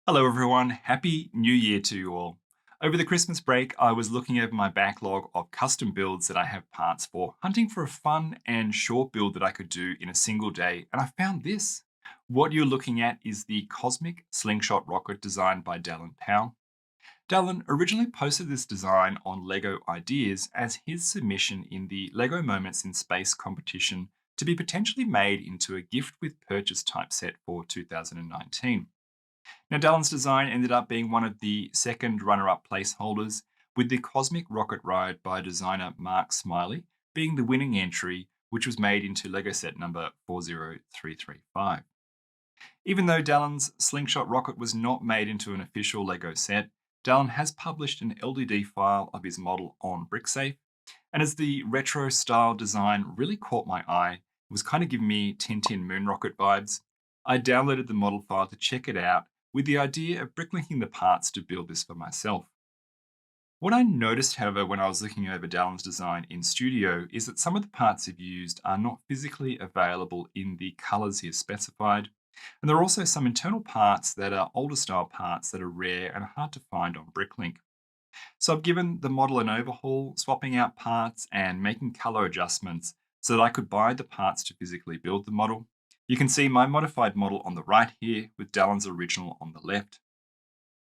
Hello, everyone. Happy New Year to you all. Over the Christmas break, I was looking over my backlog of custom builds that I have parts for, hunting for a fun and short build that I could do in a single day, and I found this. What you're looking at is the cosmic slingshot rocket designed by Dallen. Dallen originally posted this design on LEGO Ideas as his submission in the LEGO Moments in Space competition to be potentially made into a gift with purchase type set for 2019. Now, Dallen's design ended up being one of the second runner up placeholders, with the Cosmic Rocket Ride by designer Mark Smiley being the winning entry, which was made into LEGO set number 40335. Even though Dallen's Slingshot rocket was not made into an official LEGO set, Dallen has published an LDD file of his model on BrickSafe, and as the retro style design really caught my eye, it was kind of giving me Tintin Moon Rocket vibes. I downloaded the model file to check it out with the idea of bricklinking the parts to build this for myself. What I noticed, however, when I was looking over Dallen's design in Studio is that some of the parts he've used are not physically available in the colors he has specified, and there are also some internal parts that are older style parts that are rare and hard to find on BrickLink. So I've given the model an overhaul, swapping out parts and making color adjustments so that I could buy the parts to physically build the model. You can see my modified model on the right here with Dallen's original on the left.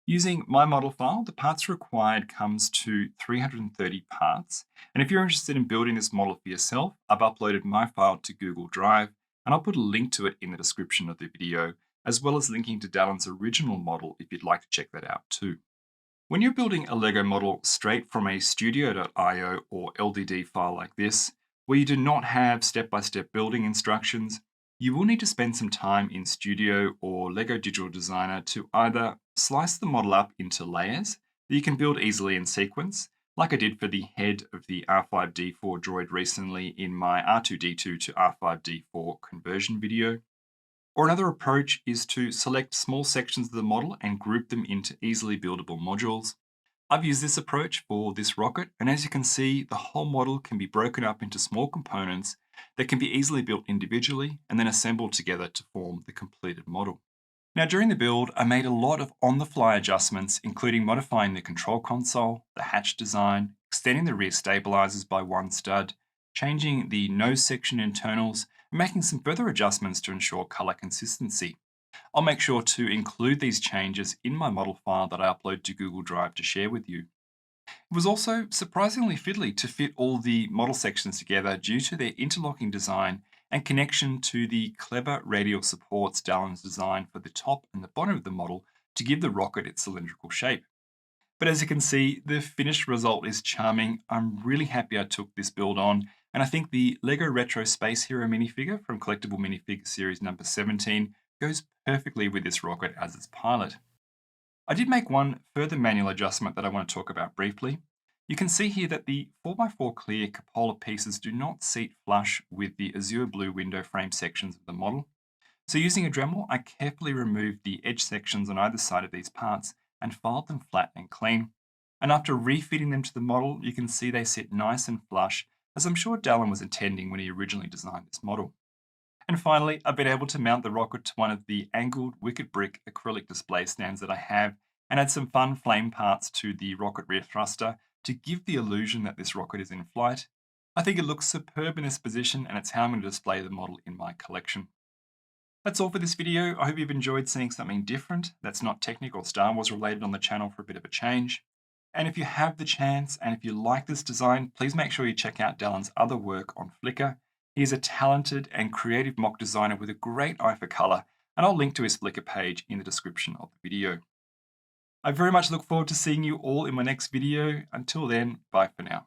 Using my model file, the parts required comes to 330 parts. And if you're interested in building this model for yourself, I've uploaded my file to Google Drive, and I'll put a link to it in the description of the video, as well as linking to Dallen's original model if you'd like to check that out too. When you're building a LEGO model straight from a studio.io or LDD file like this, where you do not have step-by-step building instructions, you will need to spend some time in Studio or LEGO Digital Designer to either slice the model up into layers that you can build easily in sequence, like I did for the head of the R5D4 droid recently in my R2D2 to R5D4 conversion video. Or another approach is to select small sections of the model and group them into easily buildable modules. I've used this approach for this rocket, and as you can see, the whole model can be broken up into small components that can be easily built individually and then assembled together to form the completed model. Now, during the build, I made a lot of on-the-fly adjustments, including modifying the control console, the hatch design, extending the rear stabilizers by one stud, changing the nose section internals, and making some further adjustments to ensure color consistency. I'll make sure to include these changes in my model file that I upload to Google Drive to share with you. It was also surprisingly fiddly to fit all the model sections together due to their interlocking design and connection to the clever radial supports Dallen's design for the top and the bottom of the model to give the rocket its cylindrical shape. But as you can see, the finished result is charming. I'm really happy I took this build on, and I think the LEGO Retro Space Hero minifigure from Collectible Minifigure Series number 17 goes perfectly with this rocket as its pilot. I did make one further manual adjustment that I want to talk about briefly. You can see here that the 4x4 clear cupola pieces do not seat flush with the azure blue window frame sections of the model. So using a Dremel, I carefully removed the edge sections on either side of these parts and filed them flat and clean. And after refitting them to the model, you can see they sit nice and flush, as I'm sure Dallen was intending when he originally designed this model. And finally, I've been able to mount the rocket to one of the angled wicked brick acrylic display stands that I have and add some fun flame parts to the rocket rear thruster to give the illusion that this rocket is in flight. I think it looks superb in this position, and it's how I'm going to display the model in my collection. That's all for this video. I hope you've enjoyed seeing something different that's not technical Star Wars related on the channel for a bit of a change. And if you have the chance and if you like this design, please make sure you check out Dallen's other work on Flickr. He is a talented and creative mock designer with a great eye for color, and I'll link to his Flickr page in the description of the video. I very much look forward to seeing you all in my next video. Until then, bye for now.